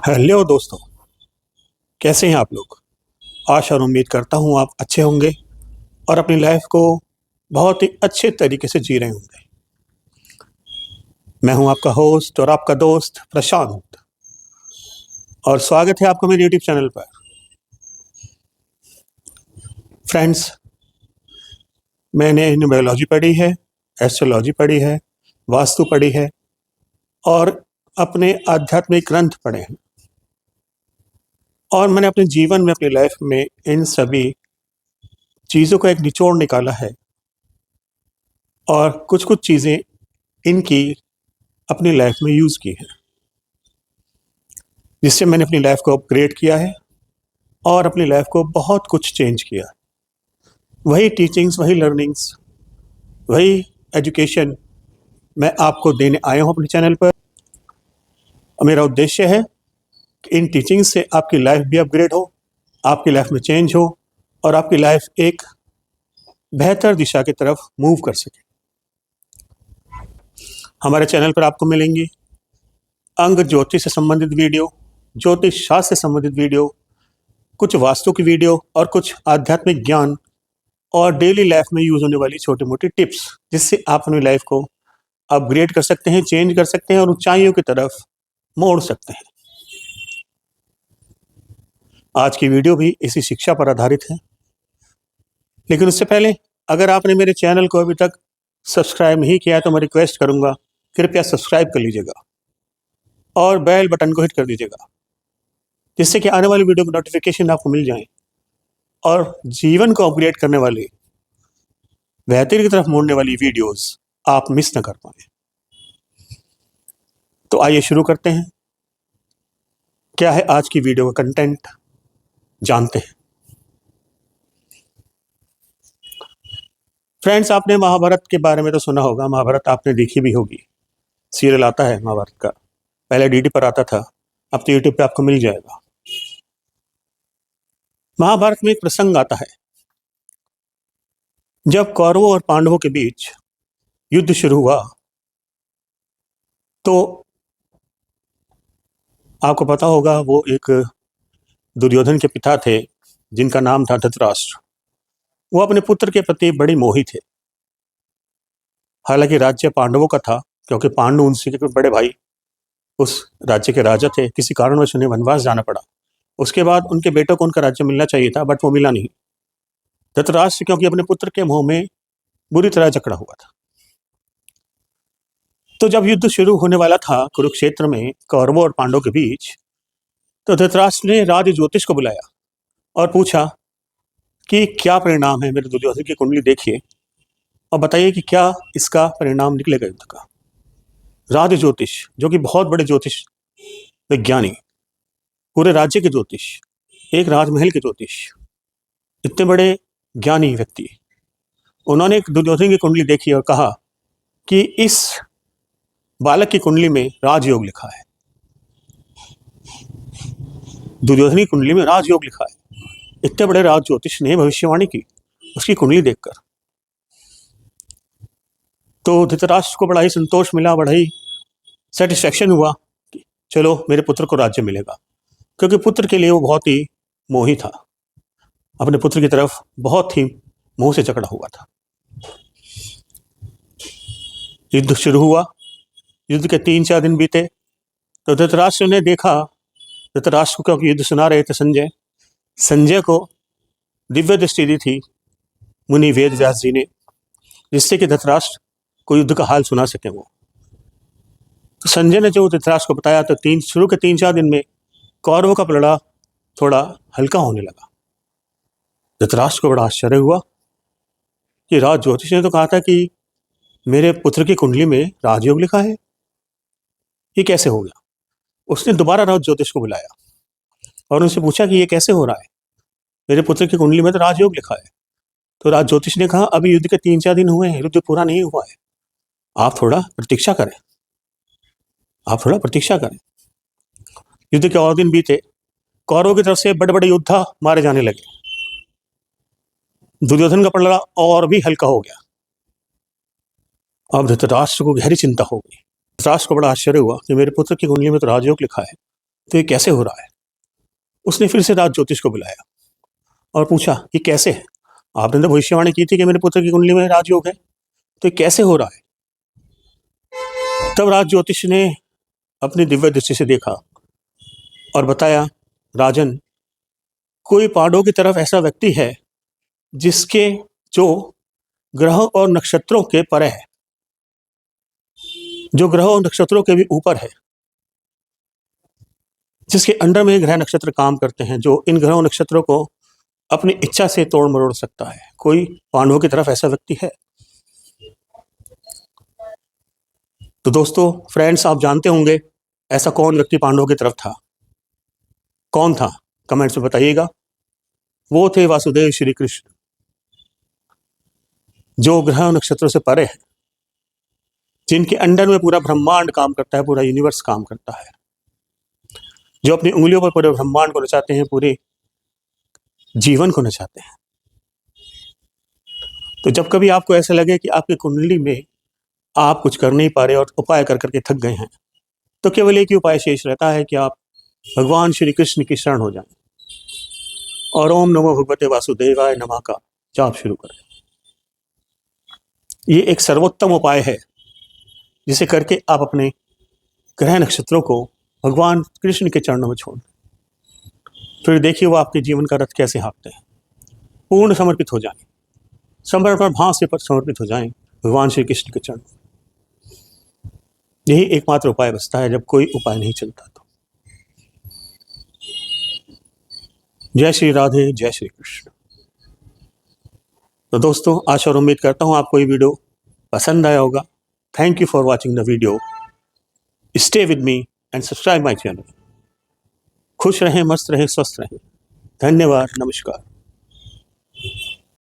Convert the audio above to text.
Hello दोस्तों, कैसे हैं आप लोग। आशा और उम्मीद करता हूँ आप अच्छे होंगे और अपनी लाइफ को बहुत ही अच्छे तरीके से जी रहे होंगे। मैं हूँ आपका होस्ट और आपका दोस्त प्रशांत, और स्वागत है आपका मेरे यूट्यूब चैनल पर। फ्रेंड्स, मैंने न्यूमरोलॉजी पढ़ी है, एस्ट्रोलॉजी पढ़ी है, वास्तु पढ़ी है और अपने आध्यात्मिक ग्रंथ पढ़े हैं। और मैंने अपने जीवन में, अपनी लाइफ में इन सभी चीज़ों का एक निचोड़ निकाला है और कुछ कुछ चीज़ें इनकी अपनी लाइफ में यूज़ की है, जिससे मैंने अपनी लाइफ को अपग्रेड किया है और अपनी लाइफ को बहुत कुछ चेंज किया। वही टीचिंग्स, वही लर्निंग्स, वही एजुकेशन मैं आपको देने आया हूँ अपने चैनल पर। मेरा उद्देश्य है कि इन टीचिंग्स से आपकी लाइफ भी अपग्रेड हो, आपकी लाइफ में चेंज हो और आपकी लाइफ एक बेहतर दिशा की तरफ मूव कर सके। हमारे चैनल पर आपको मिलेंगी अंग ज्योतिष से संबंधित वीडियो, ज्योतिष शास्त्र से संबंधित वीडियो, कुछ वास्तु की वीडियो और कुछ आध्यात्मिक ज्ञान और डेली लाइफ में यूज होने वाली छोटी मोटी टिप्स, जिससे आप अपनी लाइफ को अपग्रेड कर सकते हैं, चेंज कर सकते हैं और ऊंचाइयों की तरफ मोड़ सकते हैं। आज की वीडियो भी इसी शिक्षा पर आधारित है, लेकिन उससे पहले अगर आपने मेरे चैनल को अभी तक सब्सक्राइब नहीं किया है तो मैं रिक्वेस्ट करूंगा, कृपया सब्सक्राइब कर लीजिएगा और बेल बटन को हिट कर दीजिएगा, जिससे कि आने वाली वीडियो की नोटिफिकेशन आपको मिल जाए और जीवन को अपग्रेड करने वाली, बेहतरी की तरफ मोड़ने वाली वीडियोस आप मिस न कर पाए। तो आइए शुरू करते हैं। क्या है आज की वीडियो का कंटेंट, जानते हैं। फ्रेंड्स, आपने महाभारत के बारे में तो सुना होगा, महाभारत आपने देखी भी होगी। सीरियल आता है महाभारत का, पहले डीडी पर आता था, अब तो यूट्यूब पे आपको मिल जाएगा। महाभारत में एक प्रसंग आता है जब कौरवों और पांडवों के बीच युद्ध शुरू हुआ। तो आपको पता होगा, वो एक दुर्योधन के पिता थे जिनका नाम था धृतराष्ट्र। वो अपने पुत्र के प्रति बड़ी मोही थे। हालांकि राज्य पांडवों का था, क्योंकि पांडु उनसे के बड़े भाई उस राज्य के राजा थे। किसी कारणवश उन्हें वनवास जाना पड़ा। उसके बाद उनके बेटों को उनका राज्य मिलना चाहिए था, बट वो मिला नहीं। धृतराष्ट्र क्योंकि अपने पुत्र के मोह में बुरी तरह जकड़ा हुआ था। तो जब युद्ध शुरू होने वाला था कुरुक्षेत्र में कौरवों और पांडवों के बीच, तो धृतराष्ट्र ने राज ज्योतिष को बुलाया और पूछा कि क्या परिणाम है। मेरे दुर्योधन की कुंडली देखिए और बताइए कि क्या इसका परिणाम निकलेगा युद्ध का। राज ज्योतिष, जो कि बहुत बड़े ज्योतिष विज्ञानी, पूरे राज्य के ज्योतिष, एक राजमहल के ज्योतिष, इतने बड़े ज्ञानी व्यक्ति, उन्होंने एक दुर्योधन की कुंडली देखी और कहा कि इस बालक की कुंडली में राजयोग लिखा है। दुर्योधन की कुंडली में राजयोग लिखा है। इतने बड़े राज ज्योतिष ने भविष्यवाणी की उसकी कुंडली देखकर। तो धृतराष्ट्र को बड़ा ही संतोष मिला, बड़ा ही सेटिस्फैक्शन हुआ कि चलो मेरे पुत्र को राज्य मिलेगा, क्योंकि पुत्र के लिए वो बहुत ही मोही था, अपने पुत्र की तरफ बहुत ही मोह से जकड़ा हुआ था। युद्ध शुरू हुआ। युद्ध के 3-4 दिन बीते तो धृतराष्ट्र ने देखा, धृतराष्ट्र को क्योंकि युद्ध सुना रहे थे संजय को दिव्य दृष्टि दी थी मुनि वेद व्यास जी ने, जिससे कि धृतराष्ट्र को युद्ध का हाल सुना सके वो। तो संजय ने जो धृतराष्ट्र को बताया, तो शुरू के 3-4 दिन में कौरवों का पलड़ा थोड़ा हल्का होने लगा। धृतराष्ट्र को बड़ा आश्चर्य हुआ कि राज ज्योतिष ने तो कहा था कि मेरे पुत्र की कुंडली में राजयोग लिखा है, ये कैसे हो गया। उसने दोबारा राज ज्योतिष को बुलाया और उनसे पूछा कि ये कैसे हो रहा है, मेरे पुत्र की कुंडली में तो राजयोग लिखा है। तो राज ज्योतिष ने कहा, अभी युद्ध के 3-4 दिन हुए हैं, युद्ध पूरा नहीं हुआ है, आप थोड़ा प्रतीक्षा करें, आप थोड़ा प्रतीक्षा करें। युद्ध के और दिन बीते। कौरवों की तरफ से बड़े बड़े योद्धा मारे जाने लगे। दुर्योधन का पलड़ा और भी हल्का हो गया। अब धृतराष्ट्र को गहरी चिंता हो गई। धृतराष्ट्र को बड़ा आश्चर्य हुआ कि मेरे पुत्र की कुंडली में तो राजयोग लिखा है, तो ये कैसे हो रहा है? उसने फिर से राज ज्योतिष को बुलाया और पूछा कि कैसे है? आपने तो भविष्यवाणी की थी कि मेरे पुत्र की कुंडली में राजयोग है, तो ये कैसे हो रहा है? तब राज ज्योतिष ने अपनी दिव्य दृष्टि से देखा और बताया, राजन, कोई पांडवों की तरफ ऐसा व्यक्ति है जिसके जो ग्रहों और नक्षत्रों के परे है, जो ग्रहों और नक्षत्रों के भी ऊपर है, जिसके अंडर में ग्रह नक्षत्र काम करते हैं, जो इन ग्रहों नक्षत्रों को अपनी इच्छा से तोड़ मरोड़ सकता है। कोई पांडवों की तरफ ऐसा व्यक्ति है? तो दोस्तों, फ्रेंड्स, आप जानते होंगे ऐसा कौन व्यक्ति पांडवों की तरफ था? कौन था? कमेंट्स में बताइएगा। वो थे वासुदेव श्री कृष्ण, जो ग्रह नक्षत्रों से परे है, जिनके अंडर में पूरा ब्रह्मांड काम करता है, पूरा यूनिवर्स काम करता है, जो अपनी उंगलियों पर पूरे ब्रह्मांड को नचाते हैं, पूरे जीवन को नचाते हैं। तो जब कभी आपको ऐसा लगे कि आपकी कुंडली में आप कुछ कर नहीं पा रहे और उपाय कर करके थक गए हैं, तो केवल एक ही उपाय शेष रहता है कि आप भगवान श्री कृष्ण की शरण हो जाएं और ओम नमो भगवते वासुदेवाय नमः का जाप शुरू करें। ये एक सर्वोत्तम उपाय है जिसे करके आप अपने ग्रह नक्षत्रों को भगवान कृष्ण के चरणों में छोड़ दें। फिर देखिए वो आपके जीवन का रथ कैसे हाँकते हैं। पूर्ण समर्पित हो जाएं, समर्पण भाव से समर्पित हो जाएं भगवान श्री कृष्ण के चरण। यही एकमात्र उपाय बचता है जब कोई उपाय नहीं चलता तो। जय श्री राधे, जय श्री कृष्ण। तो दोस्तों, आशा और उम्मीद करता हूँ आपको ये वीडियो पसंद आया होगा। Thank you for watching the video. Stay with me and subscribe my channel. खुश रहें, मस्त रहें, स्वस्थ रहें। धन्यवाद, नमस्कार।